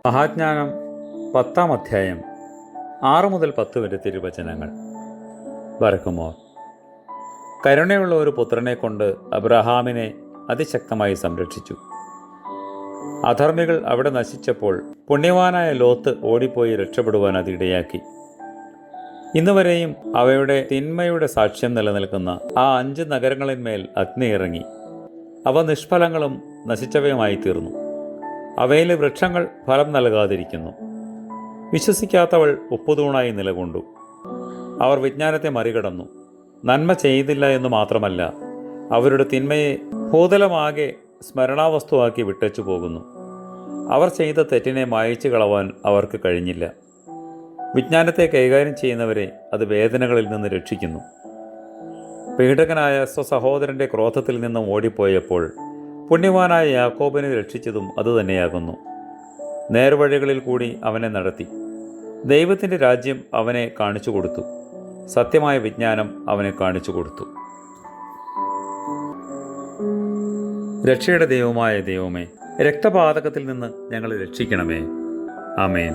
മഹാജ്ഞാനം 10-ാം അധ്യായം 6 മുതൽ 10 വരെ തിരുവചനങ്ങൾ. ബർക്കുമോർ. കരുണയുള്ള ഒരു പുത്രനെ കൊണ്ട് അബ്രഹാമിനെ അതിശക്തമായി സംരക്ഷിച്ചു. അധർമ്മികൾ അവിടെ നശിച്ചപ്പോൾ പുണ്യവാനായ ലോത്ത് ഓടിപ്പോയി രക്ഷപ്പെടുവാൻ അതിടയാക്കി. ഇന്നുവരെയും അവയുടെ തിന്മയുടെ സാക്ഷ്യം നിലനിൽക്കുന്ന ആ 5 നഗരങ്ങളിന്മേൽ അഗ്നി ഇറങ്ങി. അവ നിഷ്ഫലങ്ങളും നശിച്ചവയുമായി തീർന്നു. അവയിലെ വൃക്ഷങ്ങൾ ഫലം നൽകാതിരിക്കുന്നു. വിശ്വസിക്കാത്തവൾ ഉപ്പുതൂണായി നിലകൊണ്ടു. അവർ വിജ്ഞാനത്തെ മറികടന്നു. നന്മ ചെയ്തില്ല എന്ന് മാത്രമല്ല, അവരുടെ തിന്മയെ ഭൂതലമാകെ സ്മരണാവസ്തുവാക്കി വിട്ടച്ചു പോകുന്നു. അവർ ചെയ്ത തെറ്റിനെ മായ്ച്ചു കളവാൻ അവർക്ക് കഴിഞ്ഞില്ല. വിജ്ഞാനത്തെ കൈകാര്യം ചെയ്യുന്നവരെ അത് വേദനകളിൽ നിന്ന് രക്ഷിക്കുന്നു. പീഡകനായ സ്വസഹോദരൻ്റെ ക്രോധത്തിൽ നിന്നും ഓടിപ്പോയപ്പോൾ പുണ്യവാനായ യാക്കോബിനെ രക്ഷിച്ചതും അതുതന്നെയാകുന്നു. നേർവഴികളിൽ കൂടി അവനെ നടത്തി. ദൈവത്തിൻ്റെ രാജ്യം അവനെ കാണിച്ചു കൊടുത്തു. സത്യമായ വിജ്ഞാനം അവനെ കാണിച്ചു കൊടുത്തു. രക്ഷയുടെ ദൈവമായ ദൈവമേ, രക്തപാതകത്തിൽ നിന്ന് ഞങ്ങളെ രക്ഷിക്കണമേ. ആമേൻ.